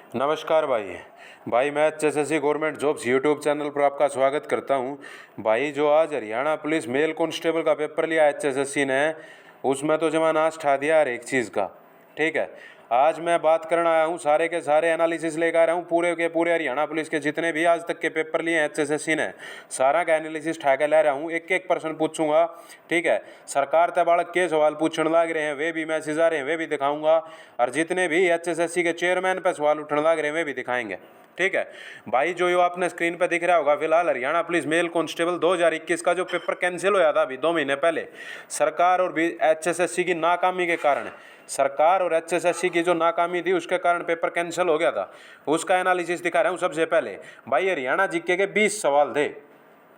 नमस्कार भाई मैं HSSC government jobs YouTube channel पर आपका स्वागत करता हूं। भाई जो आज हरियाणा पुलिस मेल कांस्टेबल का पेपर लिया एचएसएससी ने, उसमें तो जमा नाश ठा दिया हर एक चीज़ का। ठीक है, आज मैं बात करना आया हूं, सारे के सारे एनालिसिस लेकर आ रहा हूं, पूरे के पूरे हरियाणा पुलिस के जितने भी आज तक के पेपर लिए एचएसएससी ने, सारा का एनालिसिस ठा के ले रहा हूं। एक एक प्रश्न पूछूंगा। ठीक है, सरकार ते बालक के सवाल पूछने लग रहे हैं वे भी मैसेज आ रहे हैं, वे भी दिखाऊंगा, और जितने भी एचएसएससी के चेयरमैन पे सवाल उठने लग रहे हैं वे भी दिखाएंगे। ठीक है भाई, जो आपने स्क्रीन पे दिख रहा होगा, फिलहाल हरियाणा पुलिस मेल कांस्टेबल 2021 का जो पेपर कैंसिल होया था अभी 2 महीने पहले, सरकार और एचएसएससी की नाकामी के कारण, सरकार और एचएसएससी की जो नाकामी थी उसके कारण पेपर कैंसिल हो गया था। उसका एनालिसिस दिखा रहा हूँ। सबसे पहले भाई, हरियाणा जीके के 20 सवाल थे।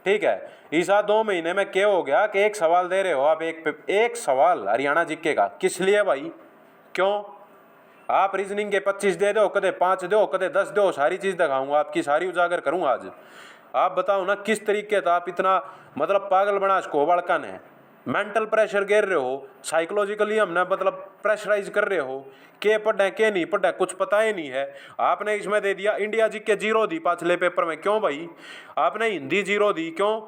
ठीक है, इस 2 महीने में क्या हो गया कि एक सवाल दे रहे हो आप, एक सवाल हरियाणा जीके का, किस लिए भाई? क्यों? आप रीजनिंग के 25 दे दो, कदे 5 दो, कदे 10 दो, सारी चीज़ दिखाऊंगा, आपकी सारी उजागर करूंगा आज। आप बताओ ना किस तरीके से आप इतना मतलब पागल बना इसको बालका ने, मेंटल प्रेशर गिर रहे हो, साइकोलॉजिकली हमने मतलब प्रेशराइज कर रहे हो, के पढ़े के नहीं पढ़े कुछ पता ही नहीं है। आपने इसमें दे दिया इंडिया जी के 0 दी पाछले पेपर में, क्यों भाई? आपने हिंदी 0 दी, क्यों?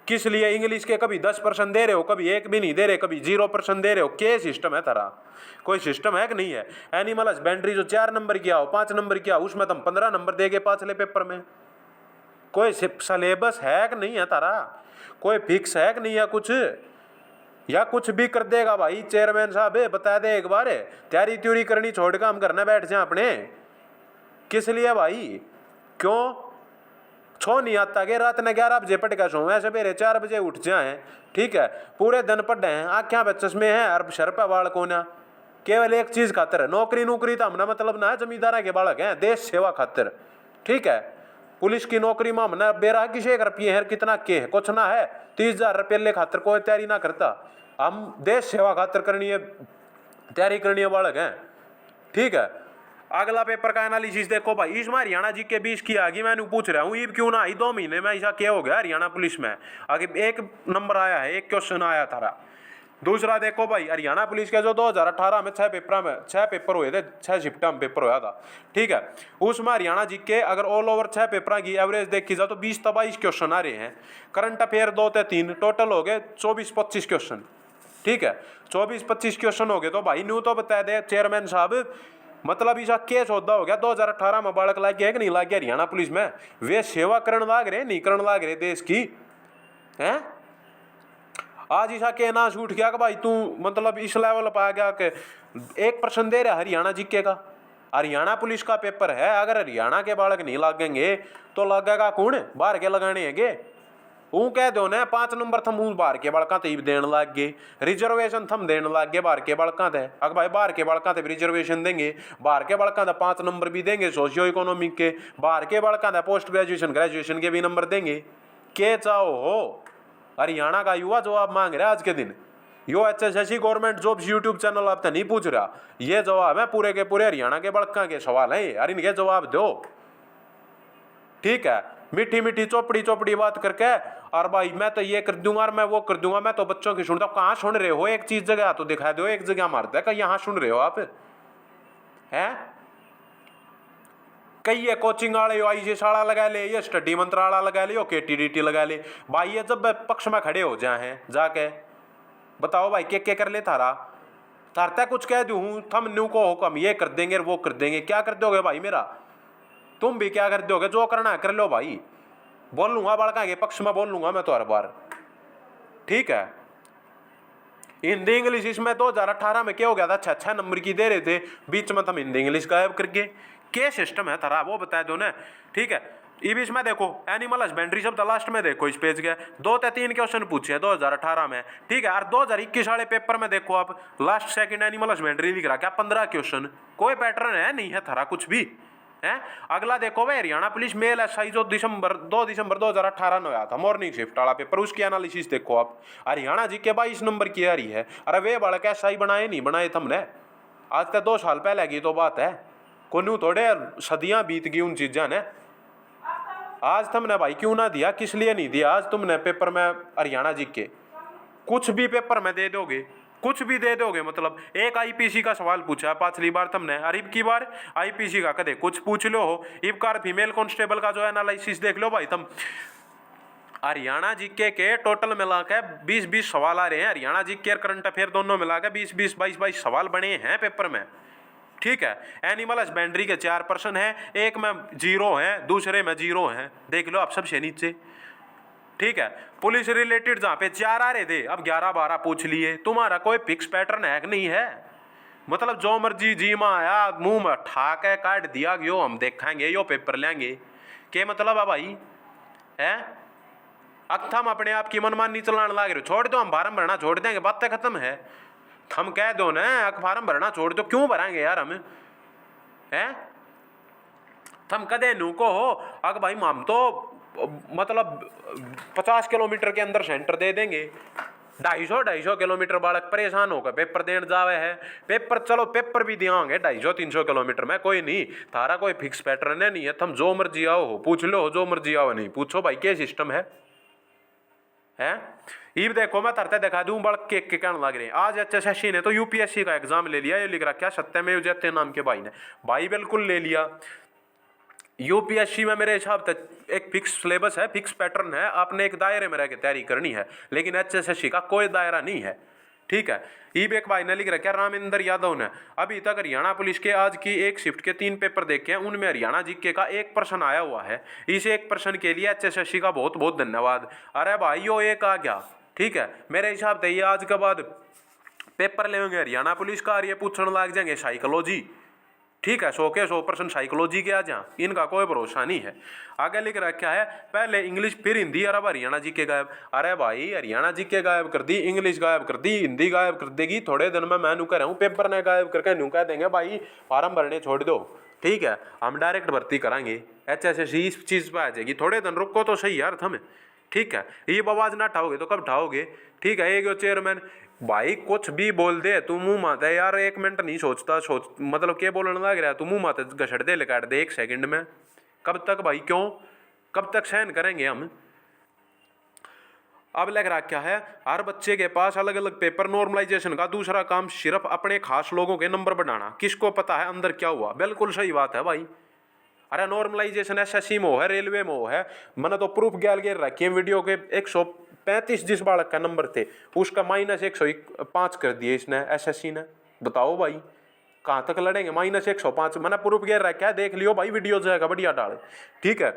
किस लिए? इंग्लिश के कभी 10% दे रहे हो, कभी 1 भी नहीं दे रहे, कभी 0% दे रहे हो। क्या सिस्टम है तारा? कोई सिस्टम है कि नहीं है? एनिमल हस्बेंड्री जो 4 नंबर किया हो, 5 नंबर किया, उसमें तुम 15 नंबर देगे पाछले पेपर में। कोई सिलेबस है कि नहीं है तारा? कोई फिक्स है कि नहीं है कुछ? या कुछ भी कर देगा भाई चेयरमैन साहब? बता दे एक बार, तैयारी त्यूरी करनी छोड़ कर हम करने बैठ जाए अपने। किस लिए भाई? क्यों छो नहीं आता कि रात ने 11 बजे पढ़ के सो, सवेरे 4 बजे उठ जाए? ठीक है, पूरे दिन पढ़े हैं, आख्या पे चश्मे हैं और सर पे बाल को ना, केवल एक चीज खातर है, नौकरी नौकरी तो हमने मतलब ना है, जमींदारा के बालक हैं, देश सेवा खातिर। ठीक है, पुलिस की नौकरी में हमने बेरा किसे रुपये है, कितना के है, कुछ ना है, 30,000 रुपये ले खातिर कोई तैयारी ना करता। हम देश सेवा खातिर करनी है, तैयारी करनी है बालक हैं। ठीक है, अगला पेपर का एनालिसिस देखो भाई, इसमें हरियाणा जी के 20 की आगे मैंने पूछ रहा हूँ, ये क्यों ना आई 2 महीने में, ऐसा क्या हो गया हरियाणा पुलिस में? आगे एक नंबर आया है, एक क्वेश्चन आया था। दूसरा देखो भाई, हरियाणा पुलिस के जो 2018 में 6 पेपर हुए थे, 6 शिफ्टा में पेपर हुआ था। ठीक है, उसमें हरियाणा जी के अगर ऑल ओवर 6 पेपर की एवरेज देखी जाए तो 20 से 22 क्वेश्चन आ रहे हैं। करंट अफेयर 2 से 3, टोटल हो गए 24-25 क्वेश्चन। ठीक है, 24-25 क्वेश्चन हो गए तो भाई न्यू तो बता दे चेयरमैन साहब, मतलब ऐसा क्या सौदा हो गया 2018 में बालक लाग गया कि नहीं लाग गया हरियाणा पुलिस में? वे सेवा करने लाग रहे, नहीं करने लाग रहे देश की? हैं? आज ऐसा कहना छूट गया कि भाई तू मतलब इस लेवल पर आ गया कि एक प्रश्न दे रहा हरियाणा जीके का, हरियाणा पुलिस का पेपर है, अगर हरियाणा के बालक नहीं लागेंगे तो लगेगा कौन? बाहर के लगाने हैं। वो कह दो ना 5 नंबर थम बाहर के बड़का ते देन लग गए, रिजर्वेशन थम देन लग गए बाहर के बड़का ते। अगर भाई बाहर के बड़का ते रिजर्वेशन देंगे, बाहर के बड़का ते 5 नंबर भी देंगे सोशियो इकोनॉमिक के, बाहर के बड़का ते पोस्ट ग्रेजुएशन के भी नंबर देंगे। के चाहो हो? हरियाणा का युवा जवाब मांग रहा है आज के दिन। यो HSSC government jobs YouTube channel आप तो नहीं पूछ रहा, ये जवाब है पूरे के पूरे हरियाणा के बड़का के सवाल है, अरे इनके जवाब दो। ठीक है, मीठी मीठी चौपड़ी चौपड़ी बात करके, और भाई मैं तो ये कर दूंगा और मैं वो कर दूंगा, मैं तो बच्चों की सुनता हूँ। कहाँ सुन रहे हो? एक चीज जगह तो दिखा दो, एक जगह मारता है कि यहाँ सुन रहे हो आप? हैं? कई ये कोचिंग वाले आई शाला लगा ले, ये स्टडी मंत्रालय लगा ले, केटीडीटी लगा ले। भाई ये जब पक्ष में खड़े हो जाए हैं जाके बताओ भाई क्या क्या कर ले थारा? थारता कुछ कह दूँ थम न्यू को हुक्म ये कर देंगे वो कर देंगे, क्या कर दोगे भाई मेरा? तुम भी क्या कर दोगे? जो करना है कर लो भाई। बोल लूंगा बालका के पक्ष में, बोल लूंगा मैं तो हर बार। ठीक है, हिंदी इंग्लिश इसमें 2018 में क्या हो गया था, 6 नंबर की दे रहे थे, बीच में तुम हिंदी इंग्लिश गायब करके, क्या सिस्टम है तारा वो बता दो ना। ठीक है, ये बीच में देखो एनिमल हस्बेंड्री शब्द लास्ट में देखो, इस पेज के 2 से 3 क्वेश्चन पूछे हैं 2018 में। ठीक है, और 2021 वाले पेपर में देखो आप, लास्ट सेकंड एनिमल हस्बेंड्री लिख रहा, क्या 15 क्वेश्चन? कोई पैटर्न है नहीं है थारा कुछ भी है। अगला देखो भाई, हरियाणा पुलिस मेल एसआई जो 2 दिसंबर 2018 में आया था, मॉर्निंग शिफ्ट वाला पेपर, उसकी एनालिसिस देखो आप। हरियाणा जी के 22 नंबर की आ रही है। अरे वे बालक एसआई बनाए नहीं बनाए तुमने? आज तक 2 साल पहले की तो बात है, कोनू थोड़े सदियां बीत गई उन चीज़ों ने। आज तुमने भाई क्यों ना दिया, किस लिए नहीं दिया? आज तुमने पेपर में हरियाणा जी के कुछ भी पेपर में दे दोगे, कुछ भी दे दोगे। मतलब एक आईपीसी का सवाल पूछा पिछली बार तुमने, और इब की बार आईपीसी का कदे कुछ पूछ लो हो। इब कार फीमेल कांस्टेबल का जो एनालिसिस देख लो भाई तुम। हरियाणा जीके के टोटल मिला के 20-20 सवाल आ रहे हैं। हरियाणा जीके और करंट अफेयर दोनों मिला के 20-20, 22-22 सवाल बने हैं पेपर में। ठीक है, एनिमल हस्बेंड्री के 4 प्रश्न है, एक में 0 है, दूसरे में 0 है। देख लो आप सबसे नीचे। ठीक है, पुलिस रिलेटेड जहां पे 4 आ रहे थे, अब 11-12 पूछ लिए। तुम्हारा कोई फिक्स पैटर्न है कि नहीं है? मतलब जो मर्जी जी में आया मुंह में ठाक है काट दिया यो हम देखेंगे यो पेपर लेंगे, क्या मतलब है भाई? है हम अपने आप की मनमानी चलाने लग रहे हो। छोड़ दो, हम फार्म भरना छोड़ देंगे, बातें खत्म है। हम कह दो ना फार्म भरना छोड़ दो, क्यों भरेंगे यार हम? हैं हम कदे नू को हो अगर भाई हम तो मतलब 50 किलोमीटर के अंदर सेंटर दे देंगे। 250 किलोमीटर बालक परेशान होकर पेपर देने जावे है। पेपर चलो पेपर भी देंगे 250-300 किलोमीटर में, कोई नहीं, थारा कोई फिक्स पैटर्न है नहीं है। तुम जो मर्जी आओ हो पूछ लो, जो मर्जी आओ नहीं पूछो भाई, क्या सिस्टम है? इब देखो मैं तरते दिखा दूं बड़ के कहने लग रहे। आज एचएसएससी ने तो यूपीएससी का एग्जाम ले लिया, ये लिख रखा सत्यमेव जयते नाम के भाई ने। भाई बिल्कुल ले लिया। यूपीएससी में मेरे हिसाब से एक फिक्स सिलेबस है, फिक्स पैटर्न है, आपने एक दायरे में रह के तैयारी करनी है। लेकिन एचएसएससी का कोई दायरा नहीं है। ठीक है, ईब एक भाई ने लिख रखा रामेंद्र यादव ने, अभी तक हरियाणा पुलिस के आज की एक शिफ्ट के 3 पेपर देखे हैं, उनमें हरियाणा जीके का 1 प्रश्न आया हुआ है। इस 1 प्रश्न के लिए एचएसएससी का बहुत बहुत धन्यवाद। अरे भाई यो एक आ गया। ठीक है, मेरे हिसाब से ये आज के बाद पेपर लेंगे हरियाणा पुलिस का और ये पूछने लग जाएंगे साइकोलॉजी। ठीक है, 100 के 100% साइकोलॉजी के आ जा, इनका कोई भरोसा नहीं है। आगे लिख रखा है पहले इंग्लिश फिर हिंदी और अब हरियाणा जी के गायब। अरे भाई हरियाणा जी के गायब कर दी, इंग्लिश गायब कर दी, हिंदी गायब कर देगी थोड़े दिन में। मैं नू कह रहा हूँ पेपर ने गायब करके नू कह देंगे भाई फार्म भरने छोड़ दो। ठीक है, हम डायरेक्ट भर्ती कराएंगे। एचएसएससी इस चीज़ पर आ जाएगी, थोड़े दिन रुको तो सही यार थमें। ठीक है, ये आवाज ना उठाओगे तो कब उठाओगे? ठीक है, एक चेयरमैन भाई कुछ भी बोल दे तू मुंह माते यार, 1 मिनट नहीं सोचता, मतलब क्या बोलने लग रहा है तू? मुंह माते घसड़ दे काट दे 1 सेकंड में। कब तक भाई, क्यों कब तक सहन करेंगे हम? अब लग रहा क्या है, हर बच्चे के पास अलग अलग पेपर। नॉर्मलाइजेशन का दूसरा काम सिर्फ अपने खास लोगों के नंबर बढ़ाना, किसको पता है अंदर क्या हुआ? बिल्कुल सही बात है भाई। अरे नॉर्मलाइजेशन एसएससी में हो है, रेलवे में हो है, मैंने तो प्रूफ गैल गेर रखी है वीडियो के। 135 जिस बालक का नंबर थे उसका -105 कर दिए इसने, एसएससी ने। बताओ भाई कहाँ तक लड़ेंगे? -105 मैंने प्रूफ गैर रखा है, देख लियो भाई, वीडियो जाएगा बढ़िया डाल। ठीक है,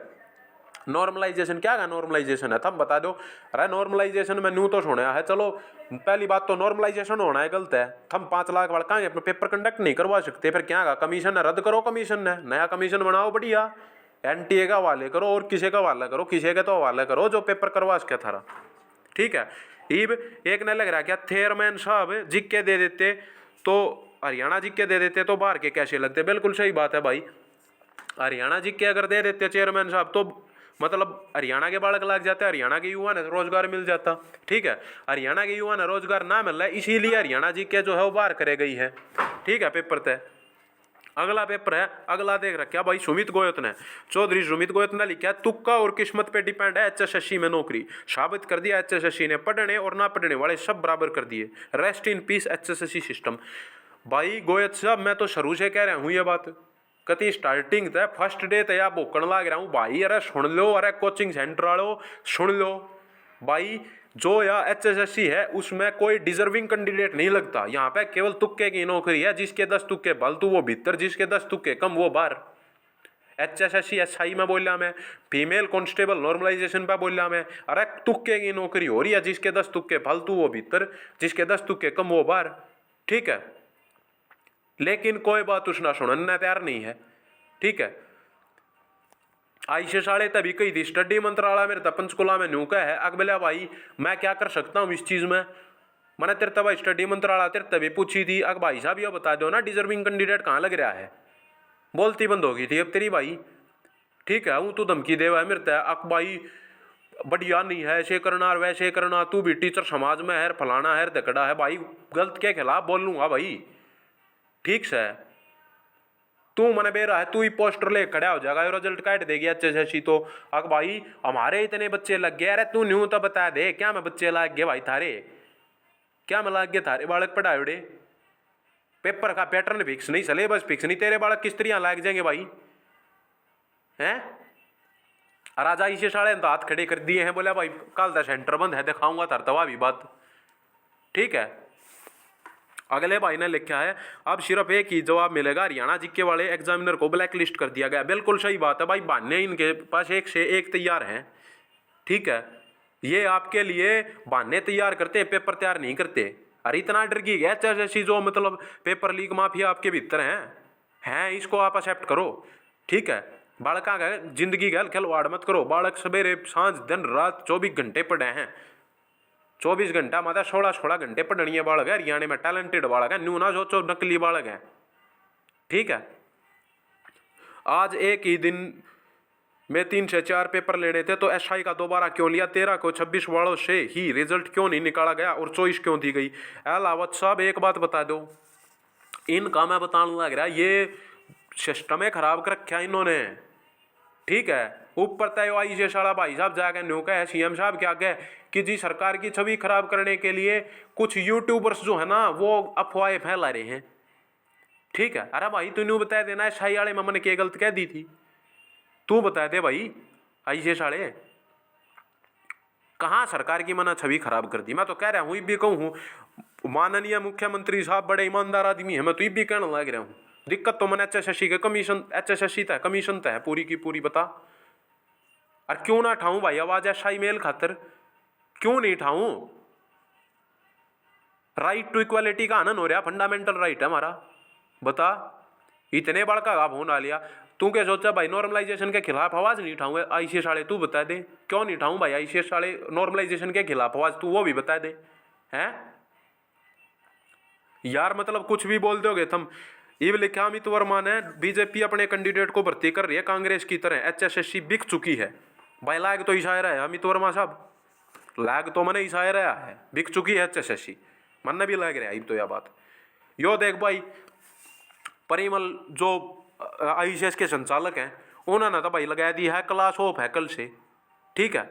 नॉर्मलाइजेशन क्या है? नॉर्मलाइजेशन है तुम बता दो। अरे नॉर्मलाइजेशन में न्यू तो सुना है, चलो पहली बात तो नॉर्मलाइजेशन होना है गलत है। हम 5 लाख वाला कहाँ अपने पेपर कंडक्ट नहीं करवा सकते, फिर क्या? कमीशन है, रद्द करो कमीशन है, नया कमीशन बनाओ बढ़िया। एनटीए का हवाले करो और किसी का हवाला करो, किसी का तो हवाला करो जो पेपर करवा सके थारा। ठीक है, ईब एक ने लग रहा क्या चेयरमैन साहब जिक्के दे देते तो हरियाणा जिक्के दे देते तो बाहर के कैसे लगते? बिल्कुल सही बात है भाई। हरियाणा जिक्के अगर दे देते चेयरमैन साहब तो मतलब हरियाणा के बालक लग जाते, हरियाणा के युवा ने रोजगार मिल जाता। ठीक है, हरियाणा के युवा ने रोजगार ना मिल रहा है, इसीलिए हरियाणा जी के जो है वो बाहर करे गई है। ठीक है, पेपर तय। अगला पेपर है, अगला देख रखा भाई सुमित गोयत ने, चौधरी सुमित गोयत ने लिखा तुक्का और किस्मत पे डिपेंड है एचएसएससी में नौकरी। साबित कर दिया एचएसएससी ने, पढ़ने और ना पढ़ने वाले सब बराबर कर दिए। Rest in peace HSSC system. भाई गोयत साहब मैं तो शुरू से कह रहा हूँ ये बात, कति स्टार्टिंग तय फर्स्ट डे तय आप भोकण लग रहा हूँ भाई। अरे सुन लो, अरे कोचिंग सेंटर वालों सुन लो भाई, जो या एचएसएससी है उसमें कोई डिजर्विंग कैंडिडेट नहीं लगता। यहाँ पे केवल तुक्के की नौकरी है, जिसके 10 तुक्के फालतू वो भीतर, जिसके 10 तुक्के कम वो बाहर। एचएसएससी एसआई में बोला मैं, फीमेल कांस्टेबल नॉर्मलाइजेशन पे बोला मैं। अरे तुक्के की नौकरी हो रही है, जिसके 10 तुक्के फालतू वो भीतर, जिसके 10 तुक्के कम वो बाहर। ठीक है, लेकिन कोई बात उसना सुनने तैयार नहीं है। ठीक है, आईसीएस वाले तभी कही थी स्टडी मंत्रालय मेरे तब पंचकुला में न्यू का है। अकबला भाई मैं क्या कर सकता हूँ इस चीज़ में? मैंने तेरे तब स्टडी मंत्रालय तेरे तभी पूछी थी, अक भाई साहब ये बता दो ना डिजर्विंग कैंडिडेट कहाँ लग रहा है? बोलती बंद हो गई थी अब तेरी भाई। ठीक है, हूँ तू धमकी देवा है मेरे तय, अक भाई बढ़िया नहीं है, ऐसे करना और वैसे करना, तू भी टीचर समाज में है, फलाना है, दकड़ा है। भाई गलत के खिलाफ बोल लूँगा भाई, ठीक से। तू मन बेरा है, तू ही पोस्टर ले खड़ा हो जाएगा, रिजल्ट काट देगी एचएसएससी तो। अक भाई हमारे इतने बच्चे लग गए, अरे तू न्यू तो बता दे क्या मैं बच्चे लग गए भाई थारे? क्या मिला गया थारे बालक पढ़ाओड़े? पेपर का पैटर्न फिक्स नहीं, सिलेबस फिक्स नहीं, तेरे बालक किस तरह लाग जाएंगे भाई? हैं? राजा इसे साले तो हाथ खड़े कर दिए हैं, बोला भाई कल का सेंटर बंद है, दिखाऊंगा तार तवा भी बात। ठीक है, अगले भाई ने लिखा है अब सिर्फ एक ही जवाब मिलेगा, हरियाणा जीके वाले एग्जामिनर को ब्लैक लिस्ट कर दिया गया। बिल्कुल सही बात है भाई, बहाने इनके पास एक से एक तैयार हैं। ठीक है, ये आपके लिए बहाने तैयार करते हैं, पेपर तैयार नहीं करते। अरे इतना डर की गया जैसी जो मतलब पेपर लीक माफिया आपके भीतर हैं, इसको आप एक्सेप्ट करो। ठीक है, बालका का जिंदगी का खिलवाड़ मत करो। बालक सवेरे सांझ दिन रात 24 घंटे पढ़े हैं, 24 घंटा मतलब 16 घंटे पढ़नी बालक है। हरियाणा में टैलेंटेड बालक है, न्यू ना सोचो नकली बालक है। ठीक है, आज एक ही दिन में 3 से 4 पेपर लेने थे, तो एसआई का दोबारा क्यों लिया? 13 को 26 वालों से ही रिजल्ट क्यों नहीं निकाला गया और चॉइस क्यों दी गई? अलावत साहब एक बात बता दो, इनका मैं बताने लग रहा, ये सिस्टम है खराब कर रखा इन्होंने। ठीक है, ऊपर तय आई से साला भाई साहब जाकर न्यू कहे सीएम साहब क्या कहे कि जी सरकार की छवि खराब करने के लिए कुछ यूट्यूबर्स जो है ना वो अफवाहें फैला रहे हैं। ठीक है, अरे भाई तू न्यू बता देना शाही वाले ममन के गलत कह दी थी, तू बता दे भाई। ऐसे साले कहाँ सरकार की मना छवि खराब कर दी? मैं तो कह रहा हूँ, भी कहूँ माननीय मुख्यमंत्री साहब बड़े ईमानदार आदमी है, मैं तो भी कहने लग रहा हूँ। दिक्कत तो मैंने एचएसएससी के कमीशन, एचएसएससी तय कमीशन तय है पूरी की पूरी, बता। और क्यों ना उठाऊं भाई आवाज एसआई मेल खातर, क्यों नहीं उठाऊं? राइट टू इक्वालिटी का आनंद हो रहा, फंडामेंटल राइट है हमारा, बता। इतने बड़का लाभ होना लिया, तू क्या सोचा भाई नॉर्मलाइजेशन के खिलाफ आवाज नहीं उठाऊंगा? आईसीएस साले तू बता दे क्यों नहीं उठाऊं भाई आईसीएस साले नॉर्मलाइजेशन के खिलाफ आवाज, तू वो भी बता दे। हैं यार, मतलब कुछ भी बोल दोगे तुम। ये लिखा अमित वर्मा ने, बीजेपी अपने कैंडिडेट को भर्ती कर रही है कांग्रेस की तरह, एचएसएससी बिक चुकी है। भाई लाग तो इशारा है अमित वर्मा साहब, लाग तो मैंने इशारा है, बिक चुकी है एचएसएससी, मन भी लग रहा है तो यह बात। यो देख भाई, परिमल जो आईसीएस के संचालक हैं, उन्होंने तो भाई लगा दी है क्लास ऑफ है कल से। ठीक है,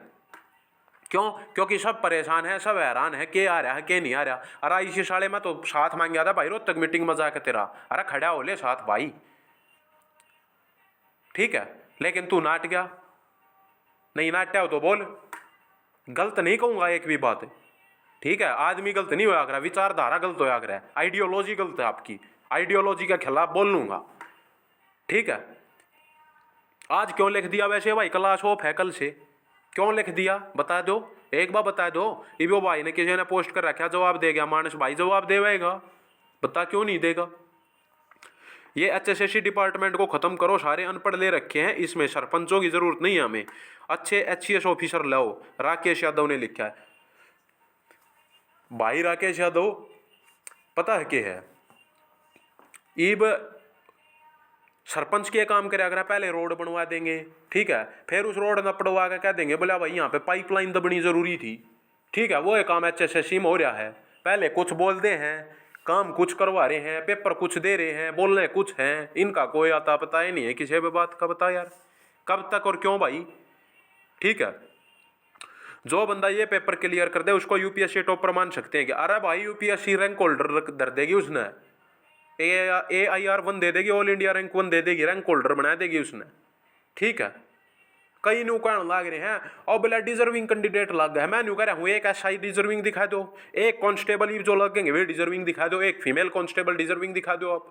क्यों? क्योंकि सब परेशान है, सब हैरान है, के आ रहा है के नहीं आ रहा। अरे इसी साले में तो साथ मांग गया था भाई, रोज तक मीटिंग में जाकर तेरा, अरे खड़ा हो ले साथ भाई। ठीक है, लेकिन तू नाट गया, नहीं नाटा हो तो बोल, गलत नहीं कहूंगा एक भी बात। ठीक है, आदमी गलत नहीं होया करा, विचारधारा गलत होया करा, आइडियोलॉजी गलत है आपकी, आइडियोलॉजी के खिलाफ बोल लूंगा। ठीक है, आज क्यों लिख दिया वैसे भाई क्लास ऑफ है कल से, क्यों लिख दिया बता दो, एक बार बता दो। इबो भाई ने किसी ने पोस्ट कर रखा, जवाब दे गया मानस भाई, जवाब देगा, बता क्यों नहीं देगा? ये एचएसएससी डिपार्टमेंट को खत्म करो, सारे अनपढ़ ले रखे हैं, इसमें सरपंचों की जरूरत नहीं है हमें, अच्छे एचसीएस ऑफिसर लाओ, राकेश यादव ने लिखा है। भाई राकेश यादव पता है क्या है, इब सरपंच के काम करेगा, पहले रोड बनवा देंगे। ठीक है, फिर उस रोड न पड़वा के कह देंगे बोला भाई यहाँ पे पाइपलाइन दबनी जरूरी थी। ठीक है, वो एक काम एचएसएससी में हो रहा है, पहले कुछ बोलते हैं, काम कुछ करवा रहे हैं, पेपर कुछ दे रहे हैं, बोलने कुछ हैं, इनका कोई आता पता ही नहीं है किसी भी बात का। बता यार कब तक और क्यों भाई? ठीक है, जो बंदा ये पेपर क्लियर कर दे उसको यूपीएससी टॉपर मान सकते हैं कि अरे भाई यूपीएससी रैंक होल्डर धर देगी उसने, AIR 1 दे देगी, ऑल इंडिया रैंक 1 दे देगी, रैंक होल्डर बना देगी उसने। ठीक है, कई न्यू कारण लाग रहे हैं और बोला डिजर्विंग कैंडिडेट लग गए। मैं न्यू कह रहा हूँ एक एसआई डिजर्विंग दिखा दो, एक कांस्टेबल जो लगेंगे वे डिजर्विंग दिखा दो, एक फीमेल कांस्टेबल डिजर्विंग दिखा दो। आप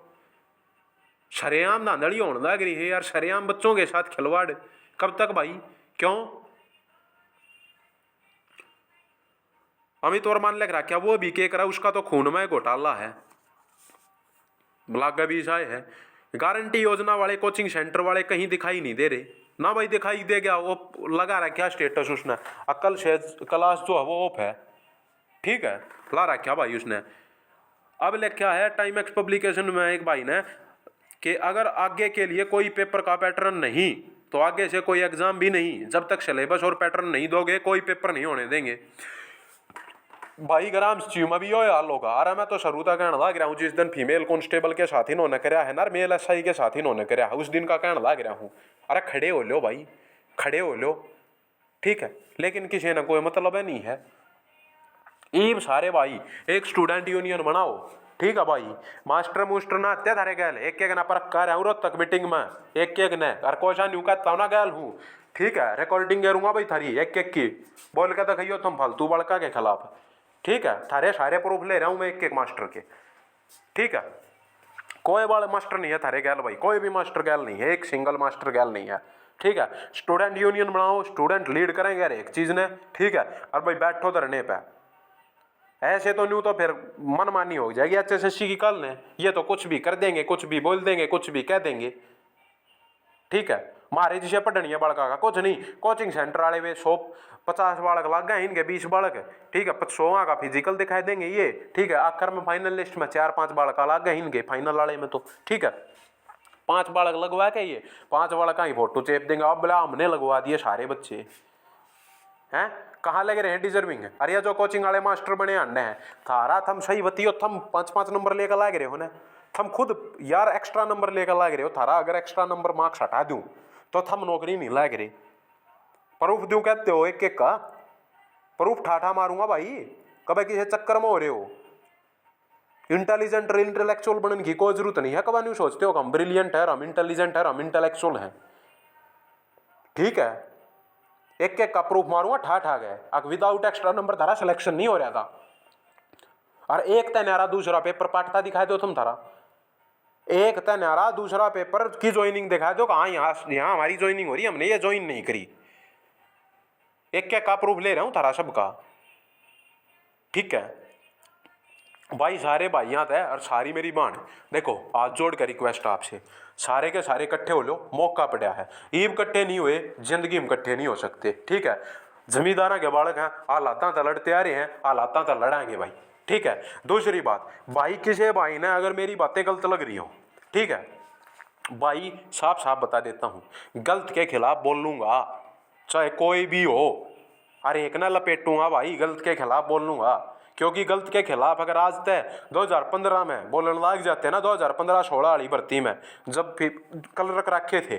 शरेआम धांधली होने लग रही है यार, शरेआम बच्चों के साथ खिलवाड़, कब तक भाई? क्यों? अमित वर्मा ने लग रहा क्या वो भी के करा, उसका तो खून में घोटाला है, ब्लॉग भी आए है। गारंटी योजना वाले कोचिंग सेंटर वाले कहीं दिखाई नहीं दे रहे ना भाई, दिखाई दे गया वो लगा रहा क्या स्टेटस उसने, अकल से क्लास जो है वो ऑफ है। ठीक है, ला रहा क्या भाई उसने। अब लिखा है टाइम एक्स पब्लिकेशन में एक भाई ने कि अगर आगे के लिए कोई पेपर का पैटर्न नहीं तो आगे से कोई एग्जाम भी नहीं, जब तक सिलेबस और पैटर्न नहीं दोगे कोई पेपर नहीं होने देंगे। भाई ग्राम में भी यो हाल होगा। अरे मैं तो शुरू तक कहने लग रहा हूँ, जिस दिन फीमेल कांस्टेबल के साथ इन्होंने कराया है ना, मेल एसआई के साथ इन्होंने कराया है, उस दिन का कहने लग रहा हूँ अरे खड़े हो लो भाई, खड़े हो लो। ठीक है, लेकिन किसी ने कोई मतलब है नहीं है। ईब सारे भाई एक स्टूडेंट यूनियन बनाओ, ठीक है भाई। मास्टर मुस्टर ना ते थारे गैल एक एक ना परख कर आऊँ तक मीटिंग में एक एक ने और कोशा न्यू कहता ना गैल हूँ, ठीक है। रिकॉर्डिंग करूंगा भाई थारी एक एक की, बोल के दिखाइयो तुम फालतू बड़का के खिलाफ, ठीक है। थारे सारे प्रूफ ले रहा हूँ मैं एक एक मास्टर के, ठीक है। कोई वाले मास्टर नहीं है थारे गैल भाई, कोई भी मास्टर गैल नहीं है, एक सिंगल मास्टर गैल नहीं है, ठीक है। स्टूडेंट यूनियन बनाओ, स्टूडेंट लीड करेंगे हर एक चीज ने, ठीक है। और भाई बैठो धरने पे, ऐसे तो न्यू तो फिर मनमानी हो जाएगी एचएसएससी की कल ने, ये तो कुछ भी कर देंगे, कुछ भी बोल देंगे, कुछ भी कह देंगे, ठीक है। मारे जिसे पढ़नी है बड़का का कुछ नहीं, कोचिंग सेंटर वाले वे 150 बालक लग गए इनके 20 बालक, ठीक है। 100 का फिजिकल दिखाई देंगे ये, ठीक है। आखिर में फाइनल लिस्ट में 4-5 बालक लग गए इनके फाइनल वाले में तो, ठीक है। 5 बालक लगवा के ये 5 बालक का ही फोटो चेप देंगे। अब बोला हमने लगवा दिए सारे बच्चे हैं, कहाँ लग रहे हैं डिजर्विंग है। अरे जो कोचिंग वाले मास्टर बने आने हैं थारा, थम सही बतियो, थम 5-5 नंबर लेकर लाग रहे हो ना, थम खुद यार एक्स्ट्रा नंबर लेकर लाग रहे हो। थारा अगर एक्स्ट्रा नंबर मार्क्स हटा दूं तो थम नौकरी नहीं लाग रहे। प्रूफ दूं कहते हो एक एक का, प्रूफ ठाठा मारूंगा भाई, कभी किसी चक्कर में हो रहे हो। इंटेलिजेंट इंटेलेक्चुअल बनने की कोई जरूरत नहीं है। कभी नहीं सोचते हो हम ब्रिलियंट है, हम इंटेलिजेंट है, हम इंटेलेक्चुअल हैं, ठीक है। एक एक का प्रूफ मारूंगा ठाठा गए, अब विदाउट एक्स्ट्रा नंबर थारा सिलेक्शन नहीं हो रहा था। और एक तनारा दूसरा पेपर पाटता दिखाई दो तुम थारा, एक तनारा दूसरा पेपर की ज्वाइनिंग दिखा दो, कहाँ यहाँ हमारी ज्वाइनिंग हो रही है, हमने ये ज्वाइन नहीं करी। एक क्या का प्रूफ ले रहा हूँ थारा सबका, ठीक है भाई। सारे भाइयां थे और सारी मेरी बाण, देखो हाथ जोड़ कर रिक्वेस्ट आपसे, सारे के सारे इकट्ठे हो लो, मौका पड़ा है। ईब इकट्ठे नहीं हुए जिंदगी में इकट्ठे नहीं हो सकते, ठीक है। जमींदारा के बालक हैं, हालात तो लड़ते आ रहे हैं, हालात तो लड़ाएंगे भाई, ठीक है। दूसरी बात भाई, किसी भाई ने अगर मेरी बातें गलत लग रही हो, ठीक है भाई, साफ साफ बता देता हूँ, गलत के खिलाफ बोल लूंगा चाहे कोई भी हो। अरे एक ना लपेटूंगा भाई, गलत के खिलाफ बोल लूंगा, क्योंकि गलत के खिलाफ अगर आज तय 2015 में बोलने लग जाते ना, 2015-16 वाली भर्ती में जब फिर कल रख रखे थे,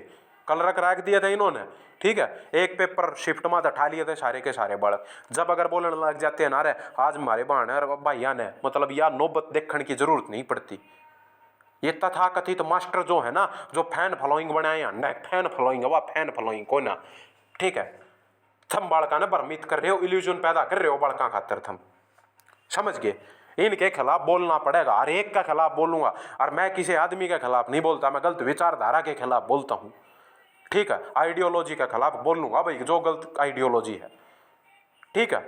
कल रख दिया था इन्होंने, ठीक है। एक पेपर शिफ्ट में उठा लिए थे सारे के सारे बालक, जब अगर बोलने लग जाते हैं ना, रे आज हमारे बहन और भाइया ने मतलब यार नौबत देखने की जरूरत नहीं पड़ती। ये तथाकथित मास्टर जो है ना, जो फैन फॉलोइंग बनाए हैं, फैन फॉलोइंग है, वह फैन फॉलोइंग को ना, ठीक है। थम बालका ने भ्रमित कर रहे हो, इल्यूजन पैदा कर रहे हो बालका खातर, थम समझ गए। इनके खिलाफ बोलना पड़ेगा, हर एक का खिलाफ बोलूंगा। और मैं किसी आदमी के खिलाफ नहीं बोलता, मैं गलत विचारधारा के खिलाफ बोलता हूं, ठीक है। आइडियोलॉजी के खिलाफ बोलूंगा भाई, जो गलत आइडियोलॉजी है, ठीक है।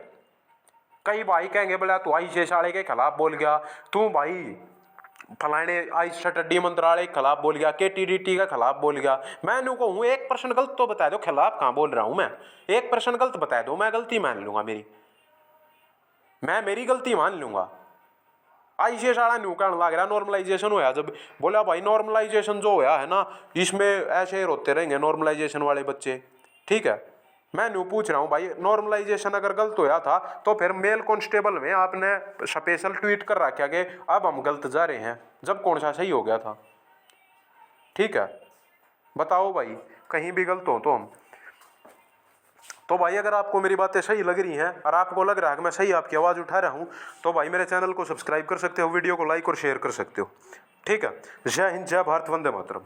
कई भाई कहेंगे बोला तू आईसीएस वाले के खिलाफ बोल गया, तू भाई फलाने आईसीएस मंत्रालय के खिलाफ बोल गया, केटीडीटी के खिलाफ बोल गया। मैं नु कहूँ 1% गलत तो बता दो, खिलाफ कहाँ बोल रहा हूं मैं, 1% गलत बता दो, मैं गलती मान लूंगा मेरी, मैं मेरी गलती मान लूंगा। आईसीएस वाला न्यू कहने लग रहा नॉर्मलाइजेशन होया, जब बोला भाई नॉर्मलाइजेशन जो होया है ना, इसमें ऐसे रोते रहेंगे नॉर्मलाइजेशन वाले बच्चे, ठीक है। मैं न्यू पूछ रहा हूँ भाई, नॉर्मलाइजेशन अगर गलत होया था तो फिर मेल कांस्टेबल में आपने स्पेशल ट्वीट कर रखा कि अब हम गलत जा रहे हैं, जब कौन सा सही हो गया था, ठीक है। बताओ भाई, कहीं भी गलत हो तो हम तो भाई, अगर आपको मेरी बातें सही लग रही हैं और आपको लग रहा है कि मैं सही आपकी आवाज़ उठा रहा हूं, तो भाई मेरे चैनल को सब्सक्राइब कर सकते हो, वीडियो को लाइक और शेयर कर सकते हो, ठीक है। जय हिंद, जय भारत, वंदे मातरम।